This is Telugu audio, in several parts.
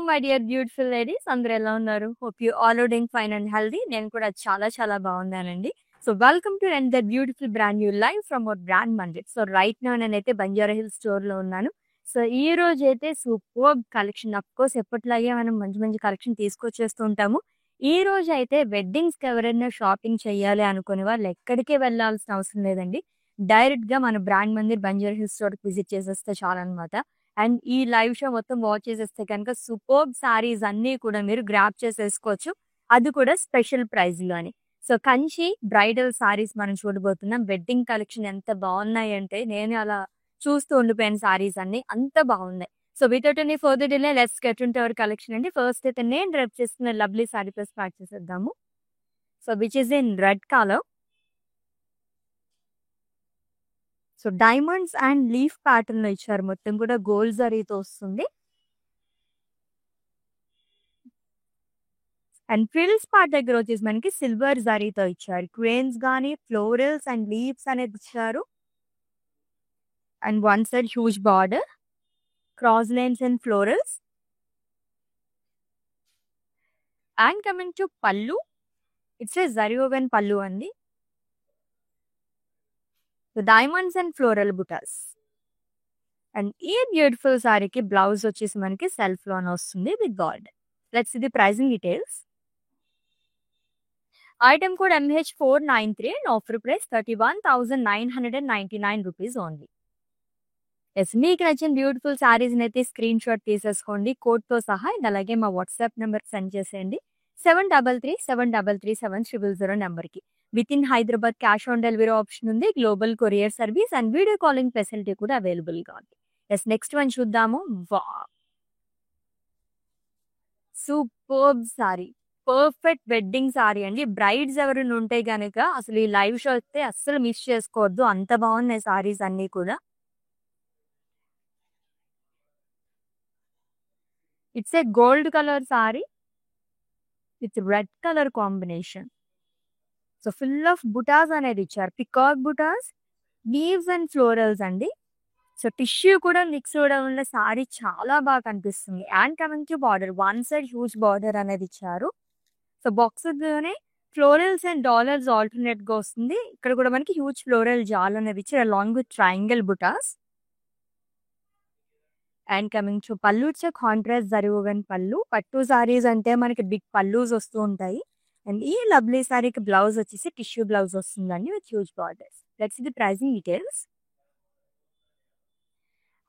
మై డియర్ బ్యూటిఫుల్ లేడీస్ అందరూ ఎలా ఉన్నారు? Hope you all are doing fine and healthy. నేను కూడా చాలా చాలా బాగున్నానండి. So welcome to another beautiful brand new live from our brand Mandir. So right now నేనైతే బంజారా హిల్స్ స్టోర్‌లో ఉన్నాను. సో ఈ రోజైతే సూపర్బ్ కలెక్షన్ అఫ్‌కోర్స్ ఎప్పటిలాగే మనం మంచి మంచి కలెక్షన్ తీసుకొచ్చేస్తూ ఉంటాము. ఈ రోజైతే వెడ్డింగ్స్‌కి ఎవరైనా షాపింగ్ చేయాలి అనుకునే వాళ్ళు ఎక్కడికి వెళ్ళాల్సిన అవసరం లేదండి. డైరెక్ట్‌గా మన బ్రాండ్ మందిర్ బంజారా హిల్స్ స్టోర్‌కి విజిట్ చేసేస్తే చాలన్నమాట. అండ్ ఈ లైవ్ షో మొత్తం వాచ్ చేసేస్తే కనుక సూపర్బ్ సారీస్ అన్నీ కూడా మీరు గ్రాబ్ చేసేసుకోవచ్చు. అది కూడా స్పెషల్ ప్రైస్‌లోని. సో కంచి బ్రైడల్ సారీస్ మనం చూడబోతున్నాం. వెడ్డింగ్ కలెక్షన్ ఎంత బాగున్నాయంటే నేను అలా చూస్తూ ఉండిపోయాను సారీస్ అన్నీ. అంత బాగున్నాయి. So without any further delay let's get into our collection అండి. ఫస్ట్ అయితే నేను డ్రెప్ చేస్తున్న లవ్లీ సారీతో స్టార్ట్ చేసేద్దాము. So which is in red colour. So diamonds and leaf pattern లో ఇచ్చారు. మొత్తం కూడా గోల్డ్ జరీతో వస్తుంది. అండ్ ఫ్రిల్స్ పార్ట్ దగ్గర వచ్చేసి మనకి సిల్వర్ జరీతో ఇచ్చారు. క్రేన్స్ గానీ ఫ్లోరల్స్ అండ్ లీవ్స్ అనేది ఇచ్చారు. And one side huge border, cross lines and florals. And coming to pallu, it's a zari woven pallu అండి. Diamonds and floral buttas. And ఈ బ్యూటిఫుల్ సారీకి బ్లౌజ్ వచ్చేసి మనకి సెల్ఫ్ లోనే వస్తుంది with border. Let's see the pricing details. Item code MH493 and offer price 31,999 rupees only. Yes మీకు నచ్చిన బ్యూటిఫుల్ సారీస్ అయితే స్క్రీన్ షాట్ తీసేసుకోండి కోడ్తో సహా. అండ్ అలాగే మా వాట్సాప్ నెంబర్ సెండ్ చేసేయండి 7337337000 నెంబర్కి. Within Hyderabad cash on delivery option ఉంది. Global courier service and video calling facility కూడా అవైలబుల్గా ఉంది. ఎస్ నెక్స్ట్ వన్ చూద్దాము. Wow superb sari, perfect wedding sari అండి. బ్రైడ్స్ ఎవరైనా ఉంటే గనుక అసలు ఈ లైవ్ షో అయితే అస్సలు మిస్ చేసుకోవద్దు. అంత బాగున్నాయి సారీస్ అన్నీ కూడా. It's a gold colour sari with red colour combination. So full of బుటాస్ అనేది ఇచ్చారు. Peacock butas, leaves and florals అండి. సో టిష్యూ కూడా మిక్స్ అవడం వల్ల సారీ చాలా బాగా కనిపిస్తుంది. And coming to border, one side huge border అనేది ఇచ్చారు. సో బాక్స్లోనే ఫ్లోరల్స్ అండ్ డాలర్స్ ఆల్టర్నేట్ గా వస్తుంది. ఇక్కడ కూడా మనకి హ్యూజ్ ఫ్లోరల్ జాల్ అనేది ఇచ్చారు along with triangle butas. And coming to pallu, it's contrast zari woven pallu. పట్టు సారీస్ అంటే మనకి బిగ్ పల్లూస్ వస్తూ ఉంటాయి. అండ్ ఈ లవ్లీ సారీకి బ్లౌజ్ వచ్చేసి టిష్యూ బ్లౌజ్ వస్తుందండి with huge borders. Let's the pricing details.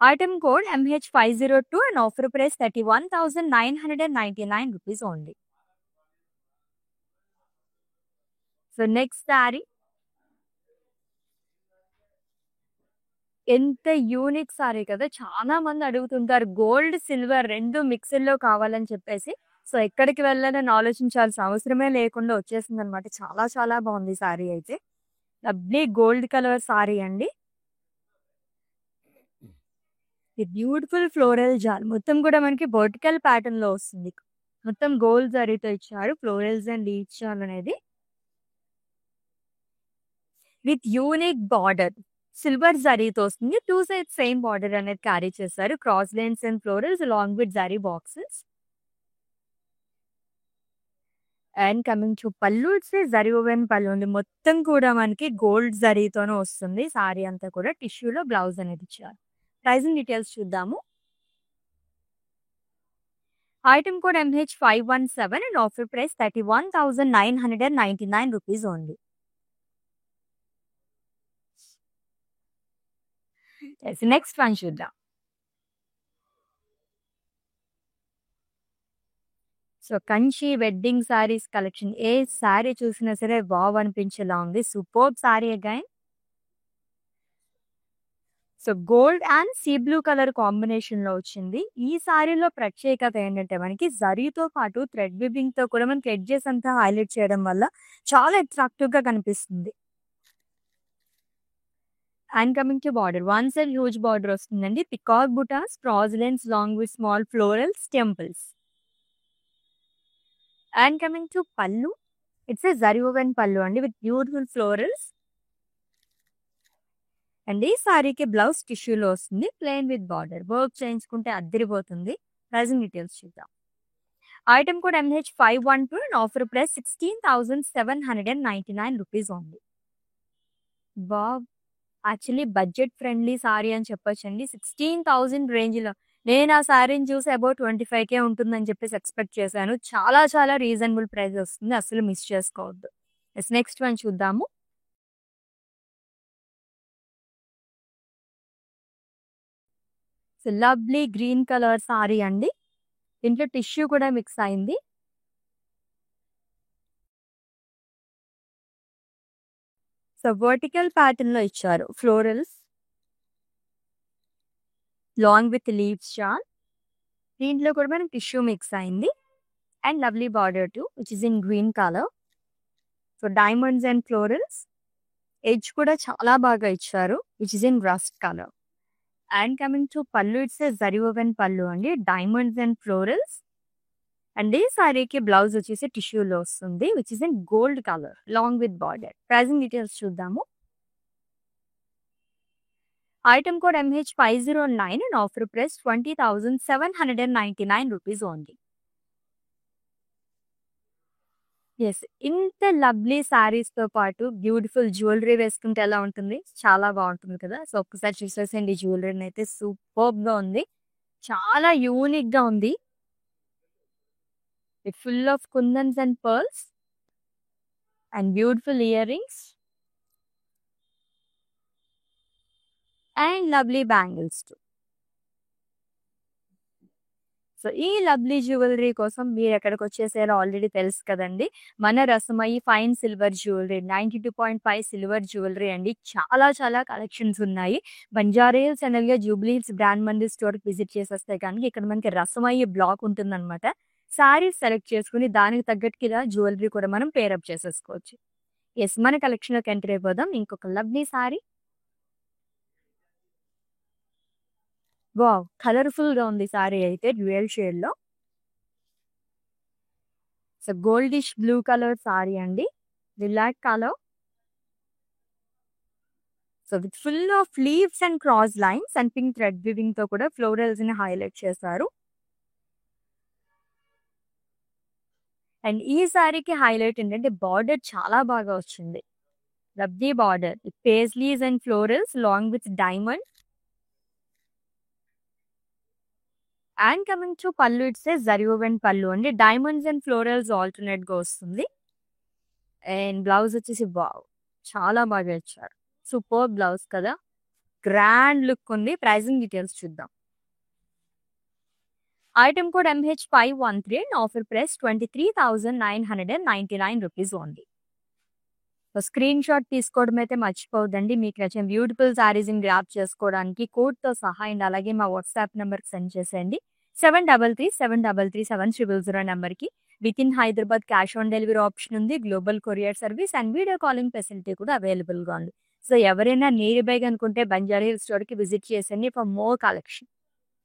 Item code MH502 and offer price 31,999 rupees only. So next sorry ఎంత యూనిక్ సారీ కదా. చాలా మంది అడుగుతుంటారు గోల్డ్ సిల్వర్ రెండు మిక్స్డ్లో కావాలని చెప్పేసి. సో ఎక్కడికి వెళ్ళాలని ఆలోచించాల్సిన అవసరమే లేకుండా వచ్చేసింది అనమాట. చాలా చాలా బాగుంది సారీ అయితే. లవ్లీ గోల్డ్ కలర్ సారీ అండి. బ్యూటిఫుల్ ఫ్లోరల్ జాల్ మొత్తం కూడా మనకి వర్టికల్ ప్యాటర్న్ లో వస్తుంది. మొత్తం గోల్డ్ జరీతో ఇచ్చారు. ఫ్లోరల్స్ అండ్ లీవ్స్ జాల్ అనేది విత్ యూనిక్ బార్డర్ సిల్వర్ జరీతో వస్తుంది. టూ సైడ్ సేమ్ బార్డర్ అనేది క్యారీ చేశారు. Cross lines and florals along with zari boxes. And coming to pallu, it's zari woven పళ్ళు ఉంది. మొత్తం కూడా మనకి గోల్డ్ జరీతోనే వస్తుంది. సారీ అంతా కూడా టిష్యూలో బ్లౌజ్ అనేది ఇచ్చారు. ప్రైసింగ్ డీటెయిల్స్ చూద్దాము. Item code MH517 and offer price 31,999 rupees only. Next one చూద్దాం. So Kanchi wedding saris collection ఏ సారీ చూసినా సరే వావ్ అనిపించేలా ఉంది. Superb sari again. So gold and sea blue colour combination లో వచ్చింది. ఈ సారీలో ప్రత్యేకత ఏంటంటే మనకి జరీతో పాటు థ్రెడ్ వివింగ్ తో కూడా మనకి ఎడ్జెస్ అంతా హైలైట్ చేయడం వల్ల చాలా అట్రాక్టివ్ గా కనిపిస్తుంది. And coming to border, one side huge border వస్తుందండి. Peacock buttas, cross lines long with small florals, temples. And coming to pallu, it's a zari woven pallu అండి విత్ బ్యూటిఫుల్ ఫ్లోరల్స్. అండ్ ఈ సారీకి బ్లౌజ్ టిష్యూలో వస్తుంది ప్లెయిన్ విత్ బార్డర్. వర్క్ చేయించుకుంటే అద్దరిపోతుంది. ప్రైసింగ్ డీటెయిల్స్ చూద్దాం. Item code MH512 and offer price 16,799 rupees only. Wow! Actually budget friendly sorry అని చెప్పొచ్చండి. 16,000 రేంజ్‌లో. నేను ఆ సారీని చూసి అబౌవ్ 25,000 ఉంటుందని చెప్పేసి ఎక్స్‌పెక్ట్ చేశాను. చాలా చాలా రీజనబుల్ ప్రైస్ వస్తుంది. అస్సలు మిస్ చేసుకోవద్దు. యెస్. నెక్స్ట్ వన్ చూద్దాము. So, lovely green colour sari అండి. దీంట్లో టిష్యూ కూడా మిక్స్ అయింది. సో, వర్టికల్ ప్యాటర్న్‌లో ఇచ్చారు. Florals long with leaves chart. దీంట్లో కూడా మనకి టిష్యూ మిక్స్ అయింది. And lovely border two which is in green colour. So, diamonds and florals. Edge కూడా చాలా బాగా ఇచ్చారు which is in rust colour. And coming to pallu, it's a zari woven pallu అండి. Diamonds and florals. అండ్ ఈ సారీకి బ్లౌజ్ వచ్చేసి టిష్యూలో వస్తుంది which is in gold colour long with border. Pricing details చూద్దాము. Item code MH509 and offer price 20,799 rupees only. Yes. ఇంత లవ్లీ శారీస్‌తో పాటు బ్యూటిఫుల్ జ్యువెలరీ వేసుకుంటే ఎలా ఉంటుంది? చాలా బావుంటుంది కదా! సో, ఒక్కసారి చూసేసేయండి ఈ జ్యువెలరీనైతే సూపర్బ్‌గా ఉంది. చాలా యూనిక్‌గా ఉంది. With full of kundans and pearls and beautiful ear rings and lovely bangles two. So, ఈ లవ్లీ జ్యువెలరీ కోసం మీరెక్కడికొచ్చేసారో ఆల్రెడీ తెలుసు కదండీ. మన Rasamayi fine silver jewellery 92.5 silver jewellery అండి. చాలా చాలా కలెక్షన్స్ ఉన్నాయి. బంజారా హిల్స్ అనగా జూబ్లీ హిల్స్ బ్రాండ్ మందిర్ స్టోర్‌కి విజిట్ చేసేస్తే గనుక ఇక్కడ మనకి రసమయి బ్లాక్ ఉంటుందనమాట. శారీస్ సెలెక్ట్ చేసుకొని దానికి తగ్గట్టుగా ఇలా జ్యువెలరీ కూడా మనం పేరప్ చేసేసుకోవచ్చు. యెస్. మన కలెక్షన్‌లోకి ఎంటర్ అయిపోదాం. ఇంకొక లవ్లీ సారీ. వావ్! కలర్‌ఫుల్‌గా ఉంది సారీ అయితే డ్యూయల్ షేడ్‌లో. So, goldish blue colour sari అండి. Lilac colour. So, with full of leaves and cross lines and pink thread వీవింగ్‌తో కూడా ఫ్లోరల్స్‌ని హైలైట్ చేశారు. అండ్ ఈ సారీకి హైలైట్ ఏంటంటే బార్డర్ చాలా బాగా వచ్చింది. Lovely border with paisleys and florals long with diamond. And coming to pallu, it's a zari woven pallu అండి. డైమండ్స్ అండ్ ఫ్లోరల్స్ ఆల్టర్‌నేట్‌గా వస్తుంది. అండ్ బ్లౌజ్ వచ్చేసి వావ్! చాలా బాగా ఇచ్చారు. సూపర్బ్ బ్లౌజ్ కదా! గ్రాండ్ లుక్ ఉంది. ప్రైజింగ్ డీటెయిల్స్ చూద్దాం. Item code MH513 and offer price 23,999 rupees only. So, screen shot తీసుకోవడం అయితే మర్చిపోవద్దండి. మీకు నచ్చిన బ్యూటిఫుల్ శారీస్‌ని గ్రాబ్ చేసుకోవడానికి కోడ్‌తో సహా అండ్ అలాగే మా వాట్సాప్ నంబర్‌కి సెండ్ చేసేయండి. 7337337000 నంబర్‌కి. Within Hyderabad cash on delivery option ఉంది. Global courier service and video calling facility కూడా అవైలబుల్‌గా ఉంది. సో, ఎవరైనా నియర్ బైగా అనుకుంటే బంజారా హిల్స్ స్టోర్‌కి విజిట్ చేసేయండి for more collection.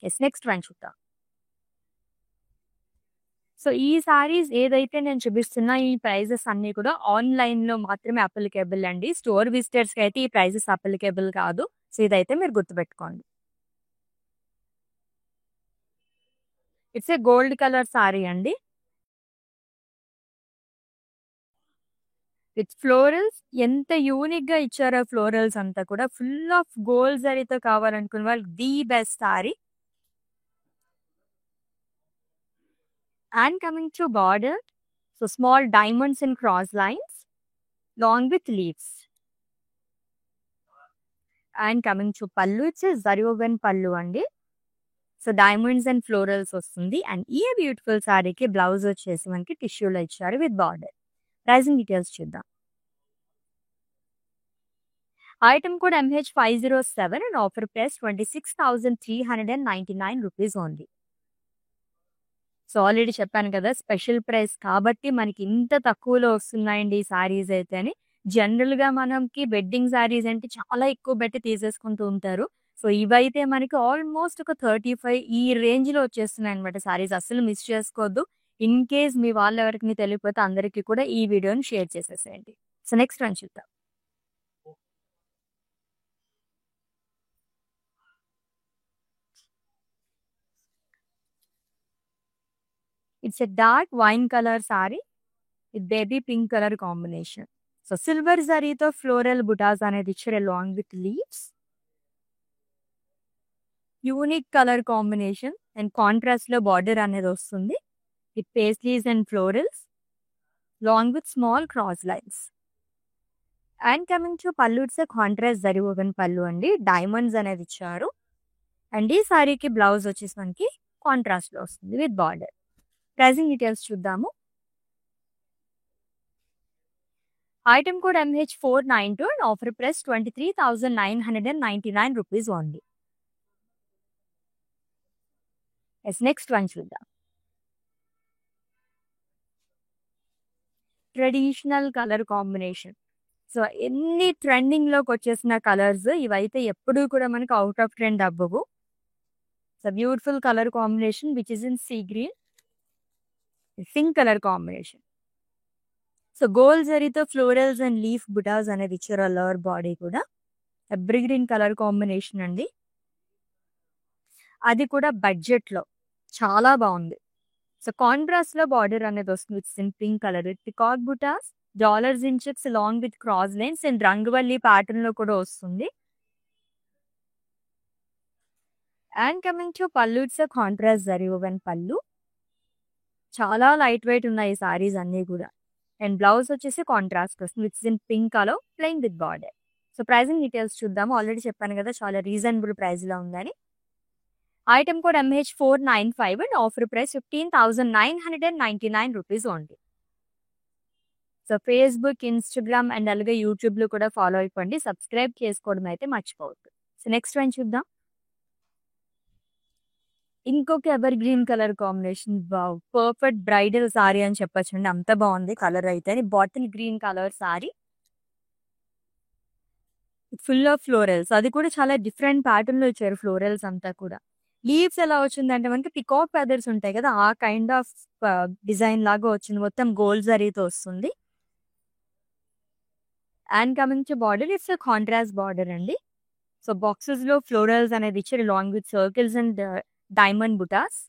Yes. Next one చూద్దాం. సో, ఈ సారీస్ ఏదైతే నేను చూపిస్తున్నా ఈ ప్రైజెస్ అన్నీ కూడా ఆన్‌లైన్‌లో మాత్రమే అప్లికేబుల్ అండి. స్టోర్ విజిటర్స్‌కి అయితే ఈ ప్రైజెస్ అప్లికేబుల్ కాదు. సో, ఇదైతే మీరు గుర్తుపెట్టుకోండి. It's a gold colour sari అండి. విత్ ఫ్లోరల్స్ ఎంత యూనిక్‌గా ఇచ్చారో ఫ్లోరల్స్ అంతా కూడా ఫుల్ ఆఫ్ గోల్డ్ జరీతో కావాలనుకున్న వాళ్ళకి the best sorry. And coming to border. So, small diamonds and cross lines long with leaves. And coming to pallu, it's a zari woven pallu అండి. సో, డైమండ్స్ అండ్ ఫ్లోరల్స్ వస్తుంది. అండ్ ఈ బ్యూటిఫుల్ సారీకి బ్లౌజ్ వచ్చేసి మనకి టిష్యూలో ఇచ్చారు విత్ బార్డర్. ప్రైజింగ్ డీటెయిల్స్ చూద్దాం. Item code MH507 and offer price 26,399 rupees only. So, already చెప్పాను కదా! స్పెషల్ ప్రైస్ కాబట్టి మనకి ఇంత తక్కువలో వస్తున్నాయండి ఈ సారీస్ అయితే అని. జనరల్‌గా మనకి వెడ్డింగ్ సారీస్ అంటే చాలా ఎక్కువ పెట్టి తీసేసుకుంటూ ఉంటారు. సో, ఇవైతే మనకి ఆల్మోస్ట్ ఒక 35 ఈ రేంజ్‌లో వచ్చేస్తున్నాయన్నమాట సారీస్. అస్సలు మిస్ చేసుకోవద్దు. ఇన్ కేస్ మీ వాళ్ళెవరికైనా తెలియకపోతే అందరికీ కూడా ఈ వీడియోని షేర్ చేసేసేయండి. సో, నెక్స్ట్ వన్ చూద్దాం. It's a dark wine colour sari with baby pink colour combination. So silver జరీతో ఫ్లోరల్ బుటాస్ అనేది ఇచ్చారు along with leaves. Unique colour combination and contrast లో బార్డర్ అనేది వస్తుంది with paisleys and florals long with small cross lines. And coming to pallu, it's contrast zari woven pallu అండి. డైమండ్స్ అనేది ఇచ్చారు. అండ్ ఈ సారీకి బ్లౌజ్ వచ్చేసి మనకి కాంట్రాస్ట్ లో వస్తుంది విత్ బార్డర్. ప్రైజింగ్ డీటెయిల్స్ చూద్దాము. Item code MH492 and offer price 23,999 rupees only. Next one చూద్దాం. Traditional colour combination. సో ఎన్ని ట్రెండింగ్ లోకి వచ్చేసిన కలర్స్ ఇవైతే ఎప్పుడూ కూడా మనకి అవుట్ ఆఫ్ ట్రెండ్ అవ్వవు. So beautiful colour combination which is in sea green, pink colour combination. So gold జరీతో ఫ్లోరల్స్ అండ్ లీఫ్ బుటాస్ అనేది ఇచ్చారు. లోవర్ బాడీ కూడా ఎబ్రీ గ్రీన్ కలర్ కాంబినేషన్ అండి. అది కూడా బడ్జెట్ లో చాలా బాగుంది. సో కాంట్రాస్ట్ లో బార్డర్ అనేది వస్తుంది with in pink colour with peacock butas, dollars in checks long with cross lines and రంగవల్లి ప్యాటర్న్ లో కూడా వస్తుంది. And coming to pallu, it's contrast zari woven pallu. చాలా లైట్ వెయిట్ ఉన్నాయి ఈ సారీస్ అన్ని కూడా. అండ్ బ్లౌజ్ వచ్చేసి కాంట్రాస్ట్ వస్తుంది with in pink colour plain with border. So pricing details చూద్దాము. ఆల్రెడీ చెప్పాను కదా చాలా రీజనబుల్ ప్రైస్ లో ఉందని. Item code MH495 and offer price 15,999 rupees only. So Facebook, Instagram and అలాగే యూట్యూబ్ లో కూడా ఫాలో అయిపోండి. సబ్స్క్రైబ్ చేసుకోవడం అయితే మర్చిపోవద్దు. సో నెక్స్ట్ వన్ చూద్దాం. ఇంకొక ever green colour combination. Wow, perfect bridal sorry అని చెప్పొచ్చండి. అంత బాగుంది కలర్ అయితే. Bottle green colour sorry full of florals. అది కూడా చాలా డిఫరెంట్ ప్యాటర్న్ లో ఇచ్చారు ఫ్లోరల్స్ అంతా కూడా. లీవ్స్ ఎలా వచ్చిందంటే మనకి పికాక్ ఫెదర్స్ ఉంటాయి కదా, ఆ కైండ్ ఆఫ్ డిజైన్ లాగా వచ్చింది. మొత్తం గోల్డ్ జరీతో వస్తుంది. And coming to border, it's contrast border అండి. సో బాక్సెస్ లో ఫ్లోరల్స్ అనేది ఇచ్చారు long with circles and diamond butas.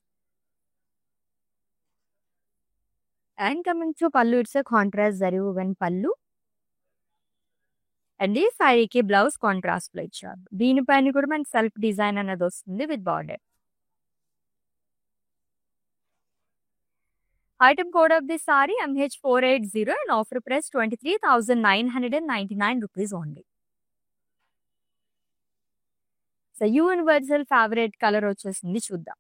And coming to pallu, it's contrast zari woven pallu. And ఈ సారీకి బ్లౌజ్ కాంట్రాస్ట్ లో ఇచ్చారు. దీనిపైన కూడా మనకి సెల్ఫ్ డిజైన్ అనేది వస్తుంది with border. Item code of this sorry MH480 and offer price 23,999 rupees only. So universal favourite colour వచ్చేసింది, చూద్దాం.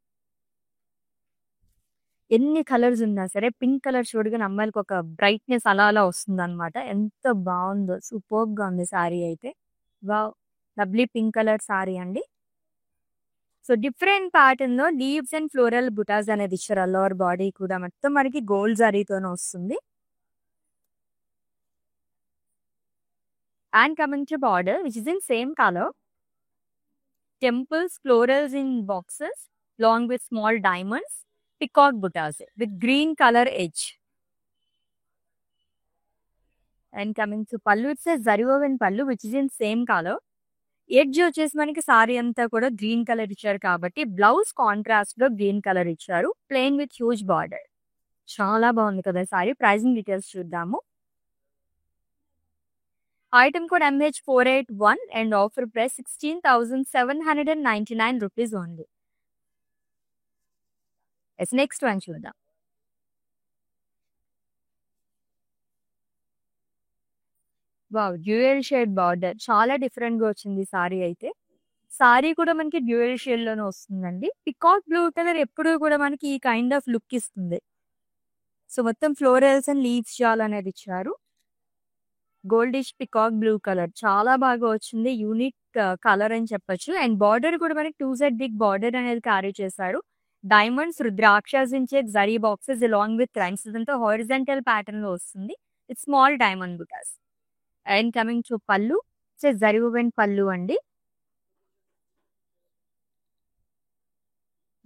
ఎన్ని కలర్స్ ఉన్నా సరే పింక్ కలర్ చూడగానే అమ్మాయిలకు ఒక బ్రైట్నెస్ అలా అలా వస్తుంది అనమాట. ఎంత బాగుందో, సూపర్బ్ గా ఉంది సారీ అయితే. Wow, lovely pink colour sari అండి. సో డిఫరెంట్ ప్యాటర్న్ లో లీవ్స్ అండ్ ఫ్లోరల్ బుటాస్ అనేది ఇచ్చారు. లోవర్ బాడీ కూడా మొత్తం మనకి గోల్డ్ జరీతోనే వస్తుంది. And coming to border which is in same colour. Temples, florals in boxes long with small diamonds, peacock butas with green colour edge. And coming to pallu, it's zari woven pallu which is in same colour. Edge వచ్చేసి మనకి సారీ అంతా కూడా గ్రీన్ కలర్ ఇచ్చారు కాబట్టి బ్లౌజ్ కాంట్రాస్ట్ లో గ్రీన్ కలర్ ఇచ్చారు, ప్లెయిన్ విత్ హ్యూజ్ బార్డర్. చాలా బాగుంది కదా సారీ. ప్రైజింగ్ డీటెయిల్స్ చూద్దాము. Item code MH481 and offer price 16,799 rupees only. Next one చూద్దాం. Wow, dual shade border. చాలా డిఫరెంట్ గా వచ్చింది సారీ అయితే. సారీ కూడా మనకి డ్యూయల్ షేడ్ లోనే వస్తుందండి. పికాక్ బ్లూ కలర్ ఎప్పుడూ కూడా మనకి ఈ కైండ్ ఆఫ్ లుక్ ఇస్తుంది. సో మొత్తం ఫ్లోరల్స్ అండ్ లీవ్స్ జాల్ అనేది ఇచ్చారు. గోల్డిష్ పికాక్ బ్లూ కలర్ చాలా బాగా వచ్చింది. యూనిక్ కలర్ అని చెప్పొచ్చు. అండ్ బార్డర్ కూడా మనకి 2 సైడ్ బిగ్ బార్డర్ అనేది క్యారీ చేశారు. Diamonds, రుద్రాక్షస్ in check, zari boxes along with lines. ఇదంతా హారిజంటల్ ప్యాటర్న్ లో వస్తుంది with small diamond butas. And coming to pallu, zari woven pallu అండి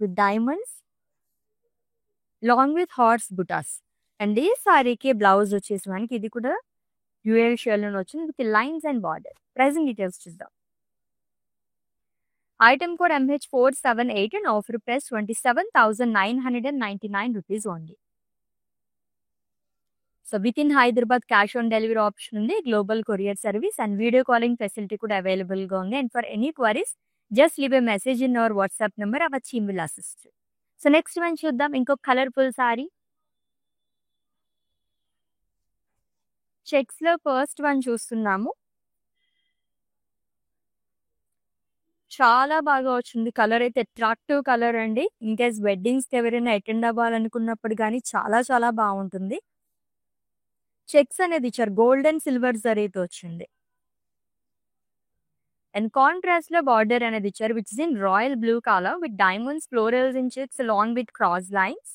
with diamonds long with horse butas. And ఈ సారీకి బ్లౌజ్ వచ్చేసి మనకి ఇది కూడా డ్యూయల్ షేడ్ లో వచ్చింది with lines and border. Pricing details చూద్దాం. Item code MH478 and offer price 27,999 rupees only. So within Hyderabad cash on delivery option ఉంది, global courier service and video calling facility కూడా అవైలబుల్ గా ఉంది. And for any queries just leave a message in our WhatsApp number, our team will assist. So next one చూద్దాం, ఇంకొక కలర్ఫుల్ సారీ. చెక్స్ లో ఫస్ట్ వన్ చూస్తున్నాము. చాలా బాగా వచ్చింది, కలర్ అయితే అట్రాక్టివ్ కలర్ అండి. ఇన్ కేస్ వెడ్డింగ్స్ కి ఎవరైనా అటెండ్ అవ్వాలనుకున్నప్పుడు కానీ చాలా చాలా బాగుంటుంది. చెక్స్ అనేది ఇచ్చారు, గోల్డ్ అండ్ సిల్వర్ జరీతో వచ్చింది. అండ్ కాంట్రాస్ట్ లో బార్డర్ అనేది ఇచ్చారు which is in royal blue colour with diamonds, florals in checks along with cross lines.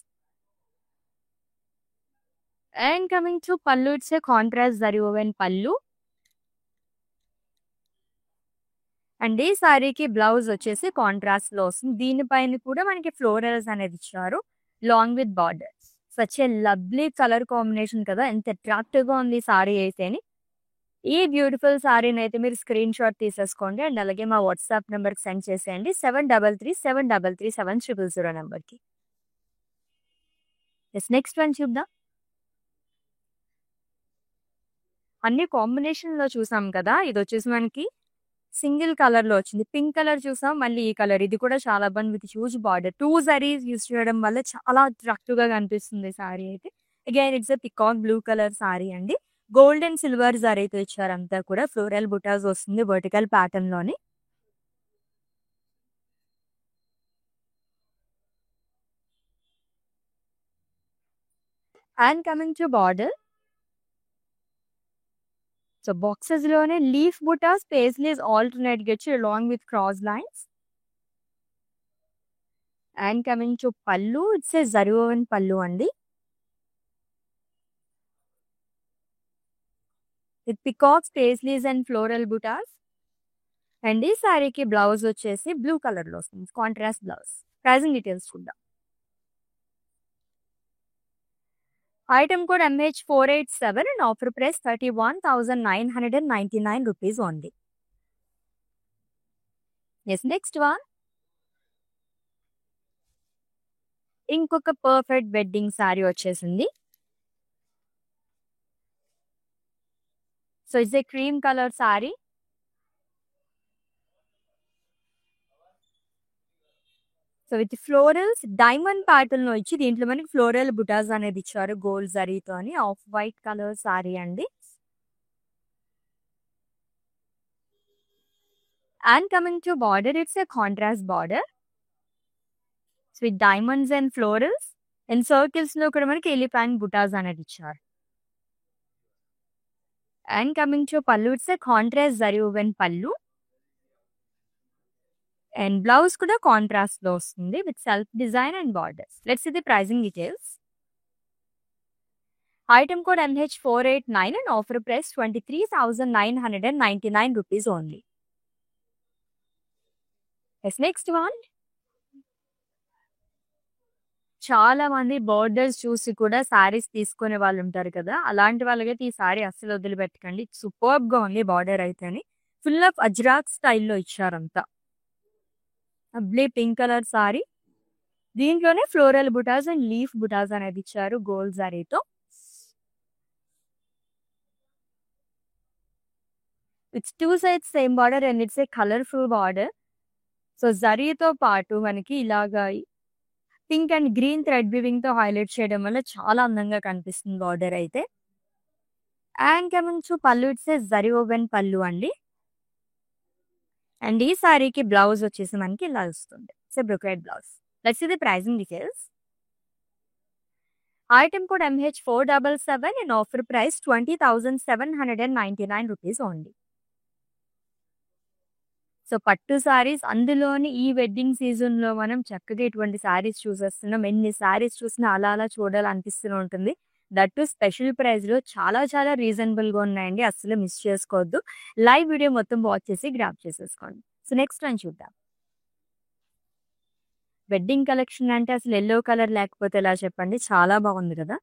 And coming to pallu, it's a contrast zari woven pallu. And ఈ సారీకి బ్లౌజ్ వచ్చేసి కాంట్రాస్ట్ లో వస్తుంది. దీనిపైన కూడా మనకి ఫ్లోరల్స్ అనేది ఇచ్చారు long with borders. Such a lovely colour combination కదా, ఎంత అట్రాక్టివ్ గా ఉంది సారీ అయితేని. ఈ బ్యూటిఫుల్ సారీని అయితే మీరు స్క్రీన్ షాట్ తీసేసుకోండి అండ్ అలాగే మా వాట్సాప్ నెంబర్ కి సెండ్ చేసేయండి 7337337000 నెంబర్ కి. నెక్స్ట్ వన్ చూద్దాం. అన్ని కాంబినేషన్ లో చూసాం కదా, ఇది వచ్చేసి మనకి సింగిల్ కలర్ లో వచ్చింది. పింక్ కలర్ చూసాం, మళ్ళీ ఈ కలర్, ఇది కూడా చాలా బాగుంది with huge border. 2 zaris use చేయడం వల్ల చాలా అట్రాక్టివ్ గా కనిపిస్తుంది సారీ అయితే. Again it's peacock blue colour sari అండి. గోల్డ్ అండ్ సిల్వర్ జరీతో ఇచ్చారు, అంతా కూడా ఫ్లోరల్ బుటాస్ వస్తుంది వర్టికల్ ప్యాటర్న్ లోని. And coming to border, so boxes లోనే లీఫ్ బుటాస్, పేస్లీస్ ఆల్టర్నేట్ గా ఇచ్చి along with cross lines. And coming to pallu, it's a zari woven pallu అండి with peacocks, paisleys and floral buttas. And ఈ సారీకి బ్లౌజ్ వచ్చేసి బ్లూ కలర్ లో వస్తుంది, కాంట్రాస్ట్ బ్లౌజ్. ప్రైజింగ్ డీటెయిల్స్ చూద్దాం. Item code MH487 and offer price 31,999 rupees only. Yes, next one. ఇంకొక పర్ఫెక్ట్ వెడ్డింగ్ సారీ వచ్చేసింది. So it's a cream colour sari. So with florals diamond pattern లో ఇచ్చి దీంట్లో మనకి ఫ్లోరల్ బుటాస్ అనేది ఇచ్చారు గోల్డ్ జరీతో అని. ఆఫ్ వైట్ కలర్ సారీ అండి. And coming to border, it's a contrast border with diamonds and florals and circles లో కూడా మనకి ఎలిఫెంట్ బుటాస్ అనేది ఇచ్చారు. And coming to pallu, it's a contrast zari woven pallu. And blouse కూడా కాంట్రాస్ట్ లో వస్తుంది with self design and borders. Let's see the pricing details. Item code MH489 and offer price 23,999 rupees only. Yes, next one. చాలా మంది బోర్డర్స్ చూసి కూడా సారీస్ తీసుకునే వాళ్ళు ఉంటారు కదా, అలాంటి వాళ్ళకైతే ఈ సారీ అస్సలు వదిలిపెట్టకండి. సూపర్బ్ గా ఉంది బార్డర్ అయితే. ఫుల్ ఆఫ్ అజ్రాక్ స్టైల్లో ఇచ్చారంతా. బ్లూ పింక్ కలర్ సారీ, దీంట్లోనే ఫ్లోరల్ బుటాస్ అండ్ లీఫ్ బుటాస్ అనేది ఇచ్చారు గోల్డ్ జరీతో. It's 2 sides same border and it's a colourful border. So జరీతో పాటు మనకి ఇలాగా pink and green thread weaving తో హైలైట్ చేయడం వల్ల చాలా అందంగా కనిపిస్తుంది బార్డర్ అయితే. And coming to pallu, it's a zari woven pallu అండి. అండ్ ఈ సారీకి బ్లౌజ్ వచ్చేసి మనకి ఇలా వస్తుంది, it's a brocade blouse. Let's see the pricing details. Item code MH477 and offer price 20,799 rupees only. So పట్టు సారీస్, అందులోని ఈ వెడ్డింగ్ సీజన్ లో మనం చక్కగా ఇటువంటి సారీస్ చూసేస్తున్నాం. ఎన్ని సారీస్ చూసినా అలా అలా చూడాలనిపిస్తూ ఉంటుంది. దట్ టు స్పెషల్ ప్రైస్ లో చాలా చాలా రీజనబుల్ గా ఉన్నాయండి, అస్సలు మిస్ చేసుకోవద్దు. లైవ్ వీడియో మొత్తం వాచ్ చేసి గ్రాప్ చేసేసుకోండి. సో నెక్స్ట్ వన్ చూద్దాం. వెడ్డింగ్ కలెక్షన్ అంటే అసలు ఎల్లో కలర్ లేకపోతే ఎలా చెప్పండి, చాలా బాగుంది కదా.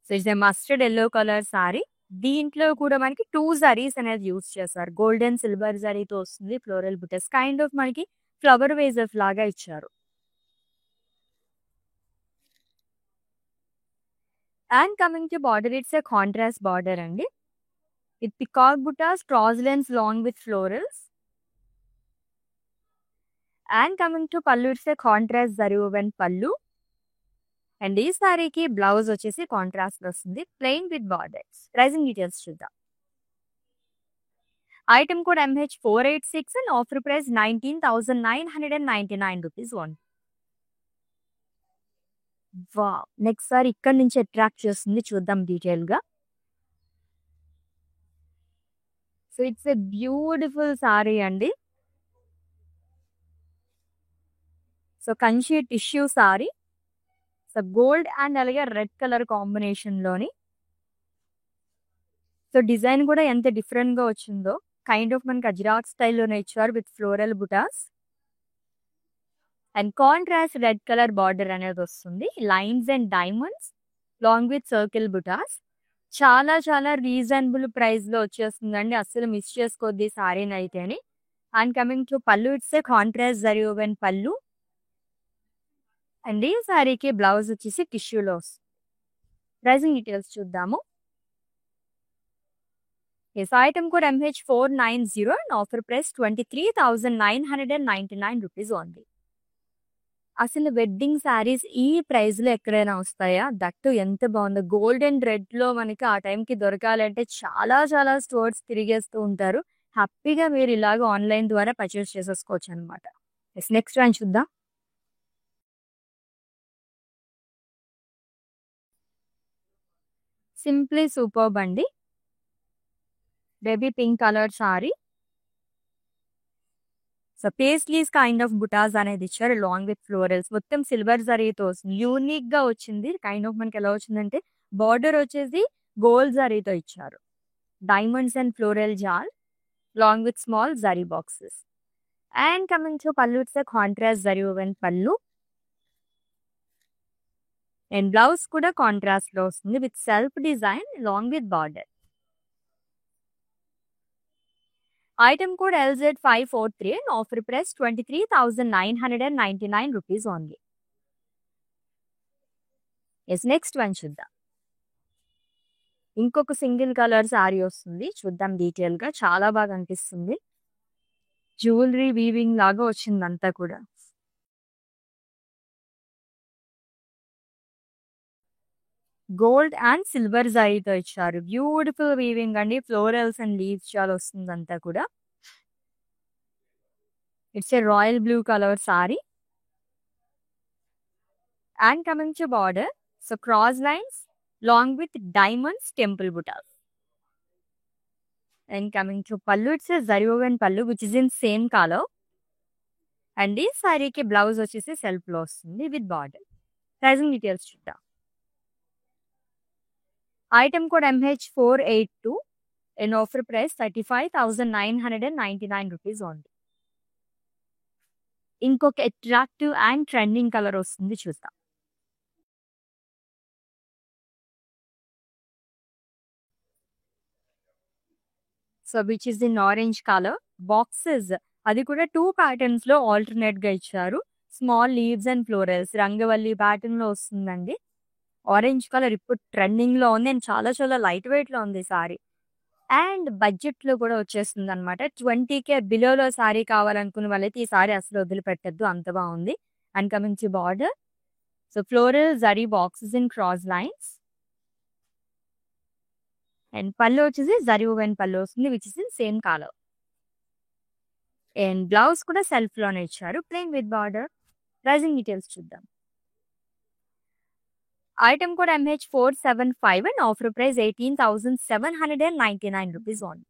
So it's a mustard yellow colour sorry. దీంట్లో కూడా మనకి 2 జరీస్ అనేది యూస్ చేస్తారు, గోల్డ్ అండ్ సిల్వర్ జరీతో వస్తుంది. ఫ్లోరల్ బుటస్ కైండ్ ఆఫ్ మనకి ఫ్లవర్ వేజెస్ లాగా ఇచ్చారు. And coming to border, it's a contrast border అండి. With peacock buttas, cross lines long with florals. And coming to pallu, it's a contrast zari woven pallu. And ఈ సారీకి బ్లౌజ్ వచ్చేసి కాంట్రాస్ట్ వస్తుంది, plain with borders. Pricing details చూద్దాం. Item code MH486 and offer price 19,999 rupees only. Wow! Next sari ఇక్కడ నుంచి అట్రాక్ట్ చేస్తుంది, చూద్దాం డీటెయిల్ గా. So it's a beautiful sari అండి. So Kanchi tissue sari. So gold and అలాగే రెడ్ కలర్ కాంబినేషన్ లోని. సో డిజైన్ కూడా ఎంత డిఫరెంట్ గా వచ్చిందో, కైండ్ ఆఫ్ మనకి అజ్రాక్ స్టైల్లోనే ఇచ్చారు with floral buttas. And contrast red colour border అనేది వస్తుంది, lines and diamonds long with circle బుటాస్. చాలా చాలా రీజనబుల్ ప్రైస్ లో వచ్చేస్తుందండి, అస్సలు మిస్ చేసుకోవద్దు ఈ సారీని అయితేని. And coming to pallu, it's a contrast zari woven pallu. And ఈ సారీకి బ్లౌజ్ వచ్చేసి టిష్యూలో వస్తుంది. ప్రైసింగ్ డీటెయిల్స్ చూద్దాము. Yes, item code MH490 and offer price 23,999 rupees only. అసలు వెడ్డింగ్ శారీస్ ఈ ప్రైస్ లో ఎక్కడైనా వస్తాయా? దట్టు ఎంత బాగుందో, గోల్డ్ అండ్ రెడ్ లో మనకి ఆ టైంకి దొరకాలంటే చాలా చాలా స్టోర్స్ తిరిగేస్తూ ఉంటారు. హ్యాపీగా మీరు ఇలాగ ఆన్లైన్ ద్వారా పర్చేస్ చేసేసుకోవచ్చు అనమాట. నెక్స్ట్ వన్ చూద్దాం. సింప్లీ సూపర్బ్ అండి. Baby pink colour sari. So paisleys kind of బుటాస్ అనేది ఇచ్చారు లాంగ్ విత్ ఫ్లోరల్స్. మొత్తం సిల్వర్ జరీతో వస్తుంది, యూనిక్ గా వచ్చింది. కైండ్ ఆఫ్ మనకి ఎలా వచ్చిందంటే బార్డర్ వచ్చేసి గోల్డ్ జరీతో ఇచ్చారు, డైమండ్స్ అండ్ ఫ్లోరల్ జాల్ long with small zari boxes. And coming to pallu, it's contrast zari woven pallu. And blouse కూడా కాంట్రాస్ట్ లో వస్తుంది with self design long with border. Item code LZ543 and offer price 23,999 rupees only. Yes, next one చూద్దాం. ఇంకొక సింగిల్ కలర్ సారీ వస్తుంది, చూద్దాం డీటెయిల్ గా. చాలా బాగా అనిపిస్తుంది, జ్యువెలరీ వీవింగ్ లాగా వచ్చింది అంతా కూడా. గోల్డ్ అండ్ సిల్వర్ జరీతో ఇచ్చారు, బ్యూటిఫుల్ వీవింగ్ అండి. ఫ్లోరల్స్ అండ్ లీవ్స్ చాలా వస్తుంది అంతా కూడా. It's a royal blue colour sari. And coming to border, so cross lines long with diamonds temple butas. And coming to pallu, it's a zari woven pallu which is in same colour. And ఈ సారీకి బ్లౌజ్ వచ్చేసి సెల్ఫ్ లో వస్తుంది విత్ బార్డర్. ప్రైసింగ్ డీటెయిల్స్ చూద్దాం. Item code MH482 and offer price 35,999 rupees only. ఇంకొక అట్రాక్టివ్ అండ్ ట్రెండింగ్ కలర్ వస్తుంది, చూద్దాం. So which is in orange colour. Boxes అది కూడా 2 ప్యాటర్న్స్ లో ఆల్టర్నేట్ గా ఇచ్చారు, small leaves and florals Rangavalli pattern లో వస్తుందండి. ఆరెంజ్ కలర్ ఇప్పుడు ట్రెండింగ్ లో ఉంది అండ్ చాలా చాలా లైట్ వెయిట్ లో ఉంది సారీ. అండ్ బడ్జెట్ లో కూడా వచ్చేస్తుంది అనమాట. 20K బిలోలో సారీ కావాలనుకున్న వాళ్ళైతే ఈ సారీ అసలు వదిలిపెట్టద్దు, అంత బాగుంది. And coming to border, so floral zari boxes in cross lines. And pallu వచ్చేసి జరీ woven పళ్ళు వస్తుంది which is in same colour. And blouse కూడా సెల్ఫ్ లోనే ఇచ్చారు, plain with border. Pricing details చూద్దాం. Item code MH475 and offer price 18,799 rupees only.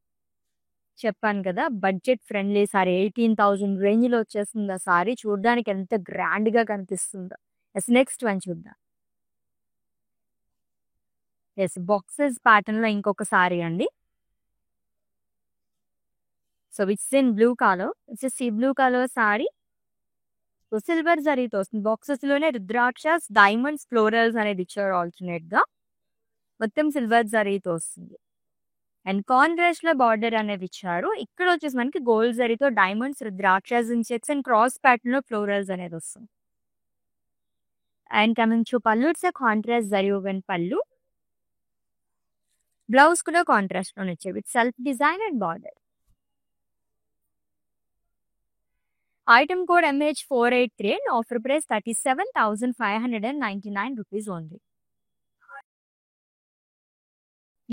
చెప్పాను కదా బడ్జెట్ ఫ్రెండ్లీ సారీ, 18,000 రేంజ్ లో వచ్చేస్తుంది ఆ సారీ. చూడడానికి ఎంత గ్రాండ్ గా కనిపిస్తుందో. ఎస్, నెక్స్ట్ వన్ చూద్దాం. ఎస్, బాక్సెస్ ప్యాటర్న్ లో ఇంకొక సారీ అండి. So it's in blue colour, it's see blue colour sari. So silver జరీతో వస్తుంది, బాక్సెస్ లోనే రుద్రాక్షస్ డైమండ్స్ ఫ్లోరల్స్ అనేది ఇచ్చారు ఆల్టర్నేట్ గా. మొత్తం సిల్వర్ జరీతో వస్తుంది. అండ్ కాంట్రాస్ట్ లో బార్డర్ అనేది ఇచ్చారు. ఇక్కడ వచ్చేసి మనకి గోల్డ్ జరీతో diamonds రుద్రాక్షస్ in checks and cross pattern లో ఫ్లోరల్స్ అనేది వస్తుంది. And coming to pallu, it's contrast zari woven pallu. Blouse కూడా కాంట్రాస్ట్ లో వచ్చాయి with self design and border. Item code MH483 and offer price 37,599 rupees only.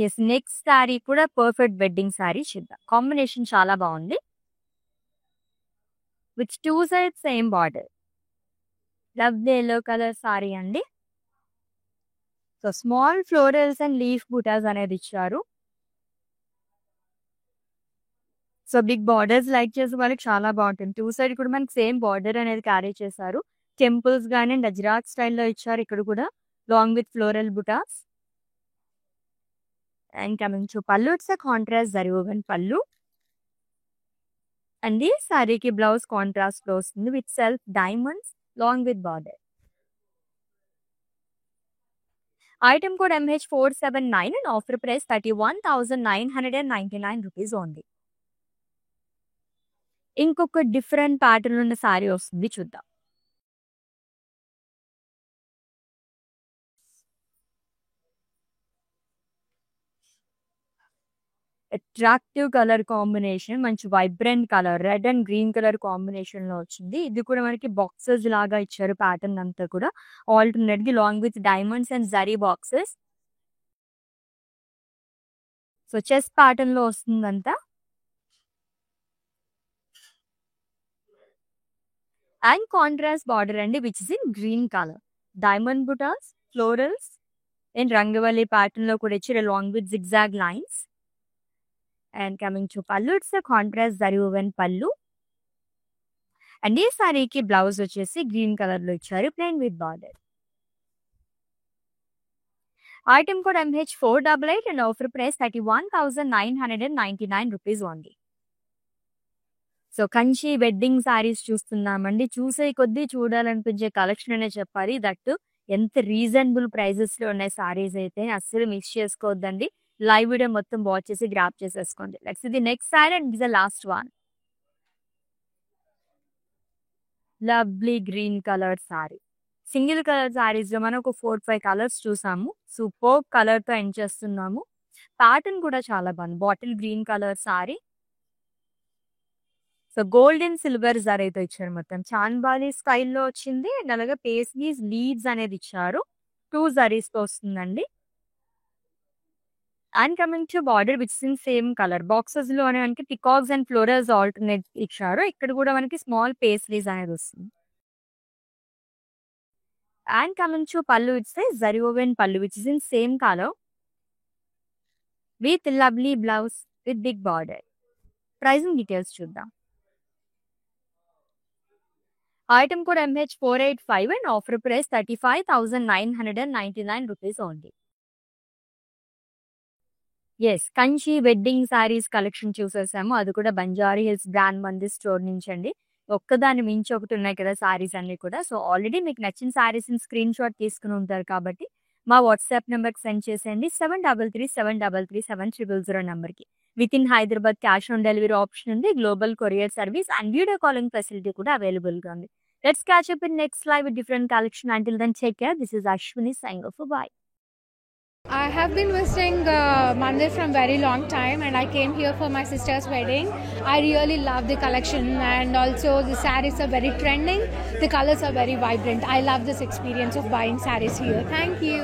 Yes, next sari కూడా పర్ఫెక్ట్ వెడ్డింగ్ శారీ చూద్దాం. కాంబినేషన్ చాలా బాగుంది with 2 sides same border. Love yellow colour sari అండి. So small florals and leaf buttas అనేది ఇచ్చారు. సో బిగ్ బార్డర్స్ లైక్ చేసే వాళ్ళకి చాలా బాగుంటుంది. 2 side కూడా మనకి సేమ్ బార్డర్ అనేది క్యారీ చేశారు. టెంపుల్స్ కానీ అండ్ అజ్రాక్ స్టైల్లో ఇచ్చారు ఇక్కడ కూడా, long with floral buttas. And coming to pallu, it's contrast zari woven pallu. And ఈ సారీకి బ్లౌజ్ కాంట్రాస్ట్ లో వస్తుంది with self diamonds long with border. Item code MH479 and offer price 31,999 rupees only. ఇంకొక డిఫరెంట్ ప్యాటర్న్ ఉన్న సారీ వస్తుంది చూద్దాం. అట్రాక్టివ్ కలర్ కాంబినేషన్, మంచి vibrant colour, red and green colour combination లో వచ్చింది. ఇది కూడా మనకి బాక్సెస్ లాగా ఇచ్చారు. ప్యాటర్న్ అంతా కూడా ఆల్టర్నేట్ గా long with diamonds and zari boxes. So chest pattern లో వస్తుందంతా. అండ్ కాంట్రాస్ట్ బార్డర్ అండి which is in green colour. Diamond butas, florals and రంగవల్లి ప్యాటర్న్ లో కూడా ఇచ్చారు long with zigzag lines. And coming to pallu, it's contrast zari woven pallu. And ఈ సారీకి బ్లౌజ్ వచ్చేసి గ్రీన్ కలర్ లో ఇచ్చారు plain with border. Item code MH488 and offer price 31,999 rupees only. So Kanchi wedding saris చూస్తున్నామండి. చూసే కొద్దీ చూడాలనిపించే కలెక్షన్ అనే చెప్పాలి. దట్ ఎంత రీజనబుల్ ప్రైజెస్ లో ఉన్నాయి సారీస్ అయితే, అస్సలు మిస్ చేసుకోవద్దండి. లైవ్ వీడియో మొత్తం వాచ్ చేసి గ్రాప్ చేసేసుకోండి. Let's the next sorry and this the last one. Lovely green colour sorry. Single colour saris లో మనం ఒక 4-5 కలర్స్ చూసాము. సూపర్ కలర్ తో ఎండ్ చేస్తున్నాము. ప్యాటర్న్ కూడా చాలా బాగుంది. Bottle green colour sari. So gold and silver జరీతో ఇచ్చారు. మొత్తం చాన్బాలి స్టైల్లో వచ్చింది. అండ్ అలాగే పేస్లీస్ లీడ్స్ అనేది ఇచ్చారు. 2 జరీస్ తో వస్తుందండి. And coming to border which in same colour. Boxes లో మనకి పికాక్స్ అండ్ ఫ్లోరల్స్ ఆల్టర్నేట్ ఇచ్చారు. ఇక్కడ కూడా మనకి స్మాల్ పేస్లీస్ అనేది వస్తుంది. And coming to pallu, it's zari woven pallu which is in same colour with lovely blouse with big border. Pricing details చూద్దాం. Item code MH485 and offer price 35,999 rupees only. Yes, Kanchi wedding saris collection చూసేసాము. అది కూడా బంజారీ హిల్స్ బ్రాండ్ మంది స్టోర్ నుంచి అండి. ఒక్కదాని మించి ఒకటి ఉన్నాయి కదా సారీస్ అన్ని కూడా. సో ఆల్రెడీ మీకు నచ్చిన సారీస్ స్క్రీన్ షాట్ తీసుకుని ఉంటారు కాబట్టి మా వాట్సాప్ నెంబర్కి సెండ్ చేసేయండి. 7337337000 నెంబర్కి. Within Hyderabad cash on delivery option ఉంది. Global courier service and video calling facility కూడా అవైలబుల్ గా ఉంది. Let's catch up in next live with different collection. Until then take care. This is Ashwini signing off. Bye. I have been visiting Mandir from very long time, and I came here for my sister's wedding. I really love the collection, and also the sarees are very trending. The colors are very vibrant. I love this experience of buying sarees here. Thank you.